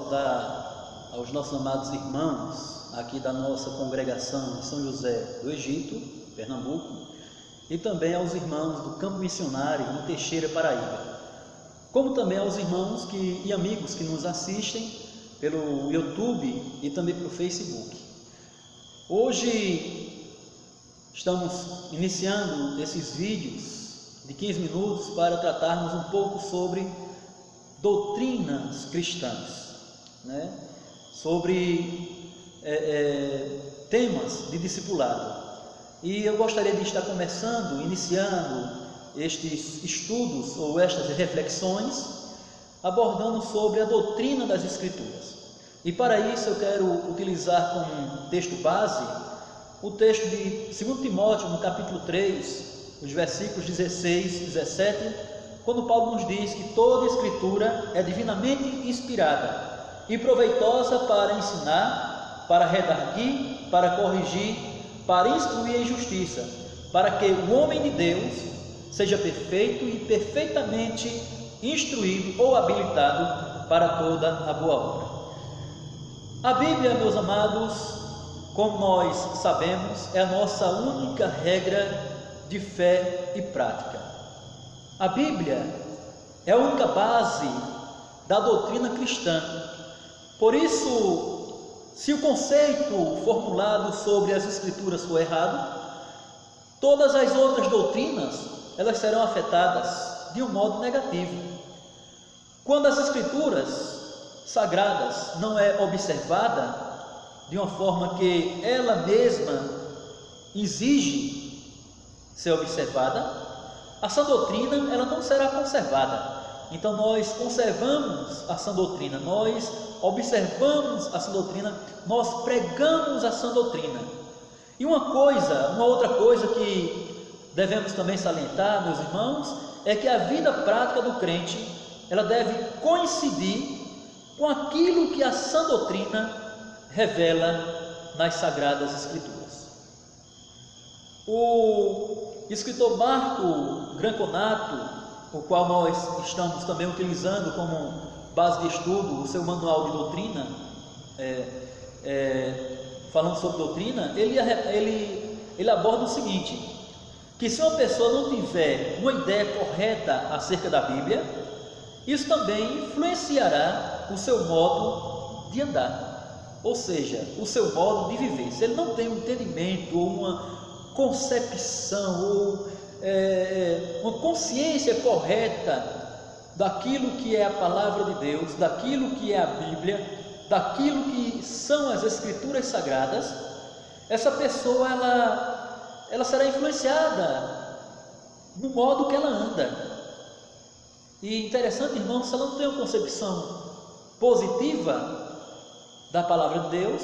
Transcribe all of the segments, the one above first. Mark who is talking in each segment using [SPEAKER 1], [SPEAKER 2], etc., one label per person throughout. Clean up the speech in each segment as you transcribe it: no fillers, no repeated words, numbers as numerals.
[SPEAKER 1] saudar aos nossos amados irmãos aqui da nossa congregação de São José do Egito, Pernambuco, e também aos irmãos do Campo Missionário no Teixeira, Paraíba, como também aos irmãos e amigos que nos assistem pelo YouTube e também pelo Facebook. Hoje estamos iniciando esses vídeos de 15 minutos para tratarmos um pouco sobre doutrinas cristãs, sobre temas de discipulado. E eu gostaria de estar iniciando estes estudos ou estas reflexões, abordando sobre a doutrina das Escrituras. E para isso eu quero utilizar como texto base o texto de 2 Timóteo, no capítulo 3, os versículos 16 e 17, quando Paulo nos diz que toda Escritura é divinamente inspirada e proveitosa para ensinar, para redarguir, para corrigir, para instruir em justiça, para que o homem de Deus seja perfeito e perfeitamente instruído ou habilitado para toda a boa obra. A Bíblia, meus amados, como nós sabemos, é a nossa única regra de fé e prática. A Bíblia é a única base da doutrina cristã. Por isso, se o conceito formulado sobre as Escrituras for errado, todas as outras doutrinas, elas serão afetadas de um modo negativo. Quando as Escrituras sagradas não é observada de uma forma que ela mesma exige ser observada, a sã doutrina ela não será conservada. Então nós conservamos a sã doutrina, nós observamos a sã doutrina, nós pregamos a sã doutrina. E uma outra coisa que devemos também salientar, meus irmãos, é que a vida prática do crente, ela deve coincidir com aquilo que a sã doutrina revela nas Sagradas Escrituras. O escritor Marco Granconato, o qual nós estamos também utilizando como base de estudo, o seu manual de doutrina, falando sobre doutrina, ele aborda o seguinte, que se uma pessoa não tiver uma ideia correta acerca da Bíblia, isso também influenciará o seu modo de andar, ou seja, o seu modo de viver. Se ele não tem um entendimento ou uma concepção ou uma consciência correta daquilo que é a palavra de Deus, daquilo que é a Bíblia, daquilo que são as Escrituras Sagradas, essa pessoa ela será influenciada no modo que ela anda. E interessante, irmão, se ela não tem uma concepção positiva da palavra de Deus,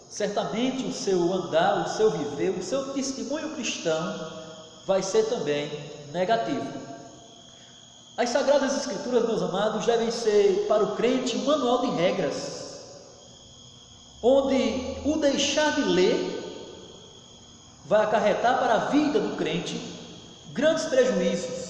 [SPEAKER 1] certamente o seu andar, o seu viver, o seu testemunho cristão vai ser também negativo. As Sagradas Escrituras, meus amados, devem ser para o crente um manual de regras, onde o deixar de ler vai acarretar para a vida do crente grandes prejuízos.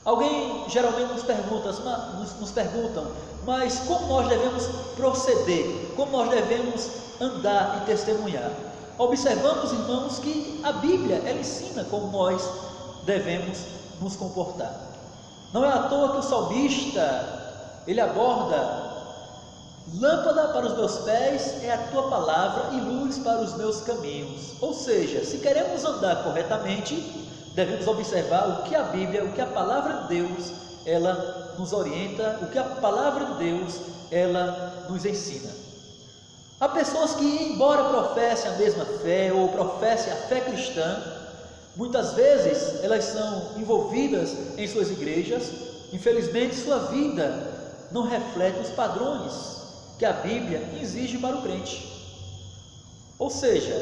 [SPEAKER 1] Alguém geralmente nos perguntam, mas como nós devemos proceder? Como nós devemos andar e testemunhar? Observamos, irmãos, que a Bíblia, ela ensina como nós devemos nos comportar. Não é à toa que o salmista, ele aborda: lâmpada para os meus pés é a tua palavra e luz para os meus caminhos. Ou seja, se queremos andar corretamente, devemos observar o que a Bíblia, o que a palavra de Deus, ela nos orienta, o que a palavra de Deus, ela nos ensina. Há pessoas que, embora professem a mesma fé ou professem a fé cristã, muitas vezes elas são envolvidas em suas igrejas, infelizmente sua vida não reflete os padrões que a Bíblia exige para o crente. Ou seja,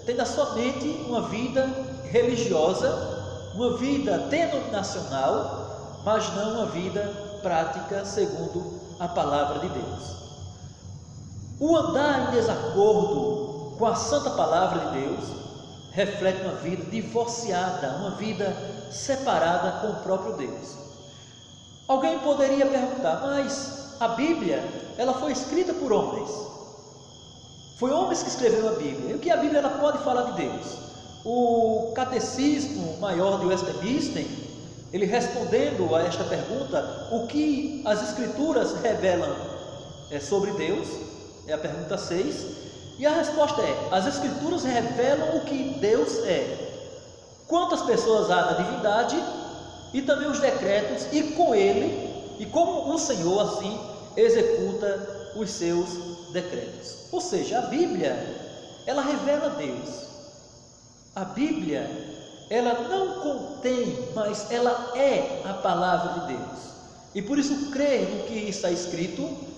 [SPEAKER 1] tem na sua mente uma vida religiosa, uma vida denominacional, mas não uma vida prática segundo a palavra de Deus. O andar em desacordo com a santa palavra de Deus reflete uma vida divorciada, uma vida separada com o próprio Deus. Alguém poderia perguntar, mas a Bíblia, ela foi escrita por homens. Foi homens que escreveram a Bíblia. E o que a Bíblia ela pode falar de Deus? O Catecismo Maior de Westminster, ele respondendo a esta pergunta, o que as Escrituras revelam sobre Deus, é a pergunta 6, e a resposta é: as Escrituras revelam o que Deus é, quantas pessoas há na divindade e também os decretos, e com ele, e como o Senhor assim executa os seus decretos. Ou seja, a Bíblia, ela revela Deus. A Bíblia, ela não contém, mas ela é a palavra de Deus. E por isso crer no que está escrito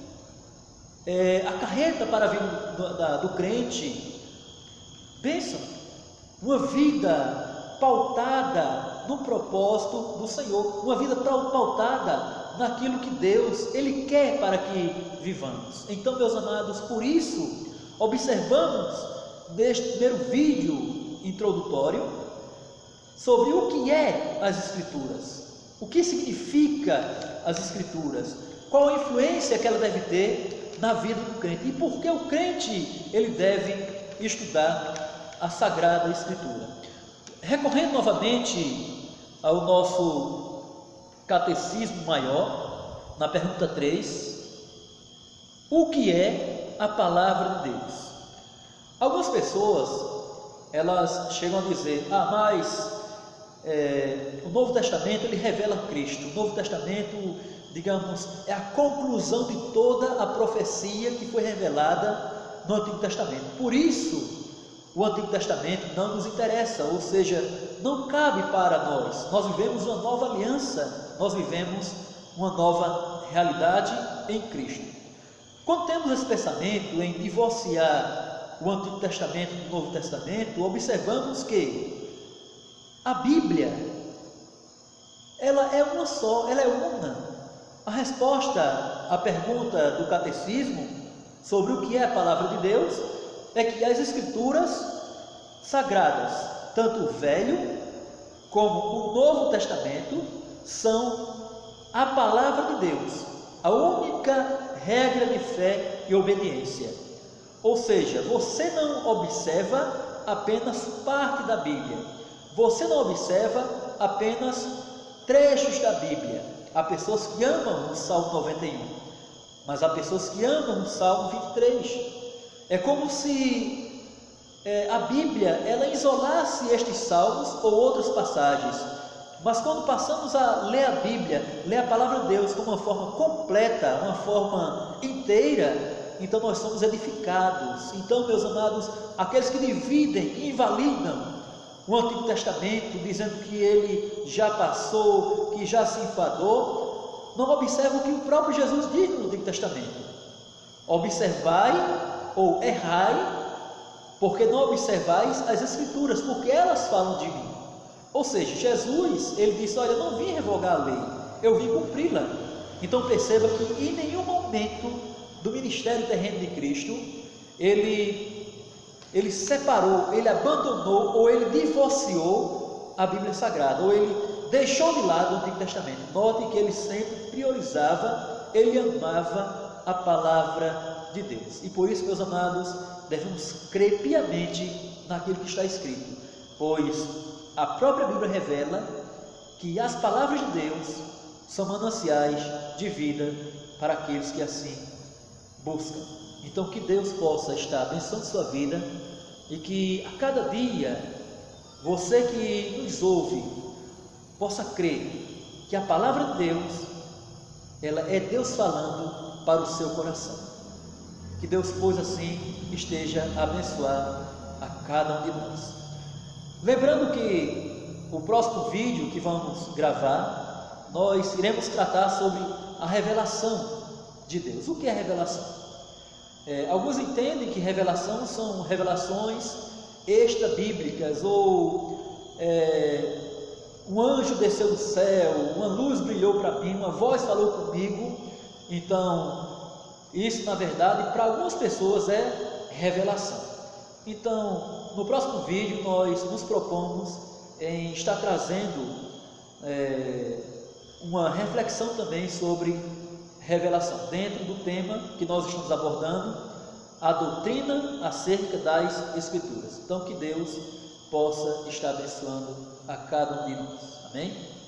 [SPEAKER 1] acarreta para a vida do crente, pensa, uma vida pautada no propósito do Senhor, uma vida pautada naquilo que Deus Ele quer para que vivamos. Então, meus amados, por isso observamos neste primeiro vídeo introdutório sobre o que é as Escrituras, o que significa as Escrituras, qual a influência que ela deve ter na vida do crente e por que o crente ele deve estudar a Sagrada Escritura. Recorrendo novamente ao nosso Catecismo Maior, na pergunta 3, o que é a Palavra de Deus? Algumas pessoas elas chegam a dizer, mas o Novo Testamento ele revela Cristo. O Novo Testamento, digamos, é a conclusão de toda a profecia que foi revelada no Antigo Testamento. Por isso, o Antigo Testamento não nos interessa, ou seja, não cabe para nós. Nós vivemos uma nova aliança, nós vivemos uma nova realidade em Cristo. Quando temos esse pensamento em divorciar o Antigo Testamento do Novo Testamento, observamos que a Bíblia, ela é uma só, ela é una. A resposta à pergunta do Catecismo sobre o que é a Palavra de Deus é que as Escrituras sagradas, tanto o Velho como o Novo Testamento, são a Palavra de Deus, a única regra de fé e obediência. Ou seja, você não observa apenas parte da Bíblia, você não observa apenas trechos da Bíblia. Há pessoas que amam o Salmo 91, mas há pessoas que amam o Salmo 23. É como se a Bíblia ela isolasse estes salmos ou outras passagens. Mas quando passamos a ler a Bíblia, ler a Palavra de Deus de uma forma completa, uma forma inteira, então nós somos edificados. Então, meus amados, aqueles que dividem e invalidam o Antigo Testamento, dizendo que ele já passou, que já se enfadou, não observam o que o próprio Jesus diz no Antigo Testamento: observai ou errai, porque não observais as Escrituras, porque elas falam de mim. Ou seja, Jesus, ele disse: olha, eu não vim revogar a lei, eu vim cumpri-la. Então perceba que em nenhum momento do ministério terreno de Cristo, ele separou, ele abandonou ou ele divorciou a Bíblia Sagrada, ou ele deixou de lado o Antigo Testamento. Note que ele sempre priorizava, ele amava a Palavra de Deus. E por isso, meus amados, devemos crer piamente naquilo que está escrito, pois a própria Bíblia revela que as palavras de Deus são mananciais de vida para aqueles que assim buscam. Então, que Deus possa estar abençoando sua vida e que a cada dia você que nos ouve possa crer que a palavra de Deus ela é Deus falando para o seu coração. Que Deus, pois assim, esteja a abençoar a cada um de nós. Lembrando que o próximo vídeo que vamos gravar, nós iremos tratar sobre a revelação de Deus. O que é revelação? Alguns entendem que revelação são revelações extra-bíblicas, ou um anjo desceu do céu, uma luz brilhou para mim, uma voz falou comigo. Então, isso na verdade para algumas pessoas é revelação. Então, no próximo vídeo nós nos propomos em estar trazendo uma reflexão também sobre revelação, dentro do tema que nós estamos abordando, a doutrina acerca das Escrituras. Então, que Deus possa estar abençoando a cada um de nós. Amém?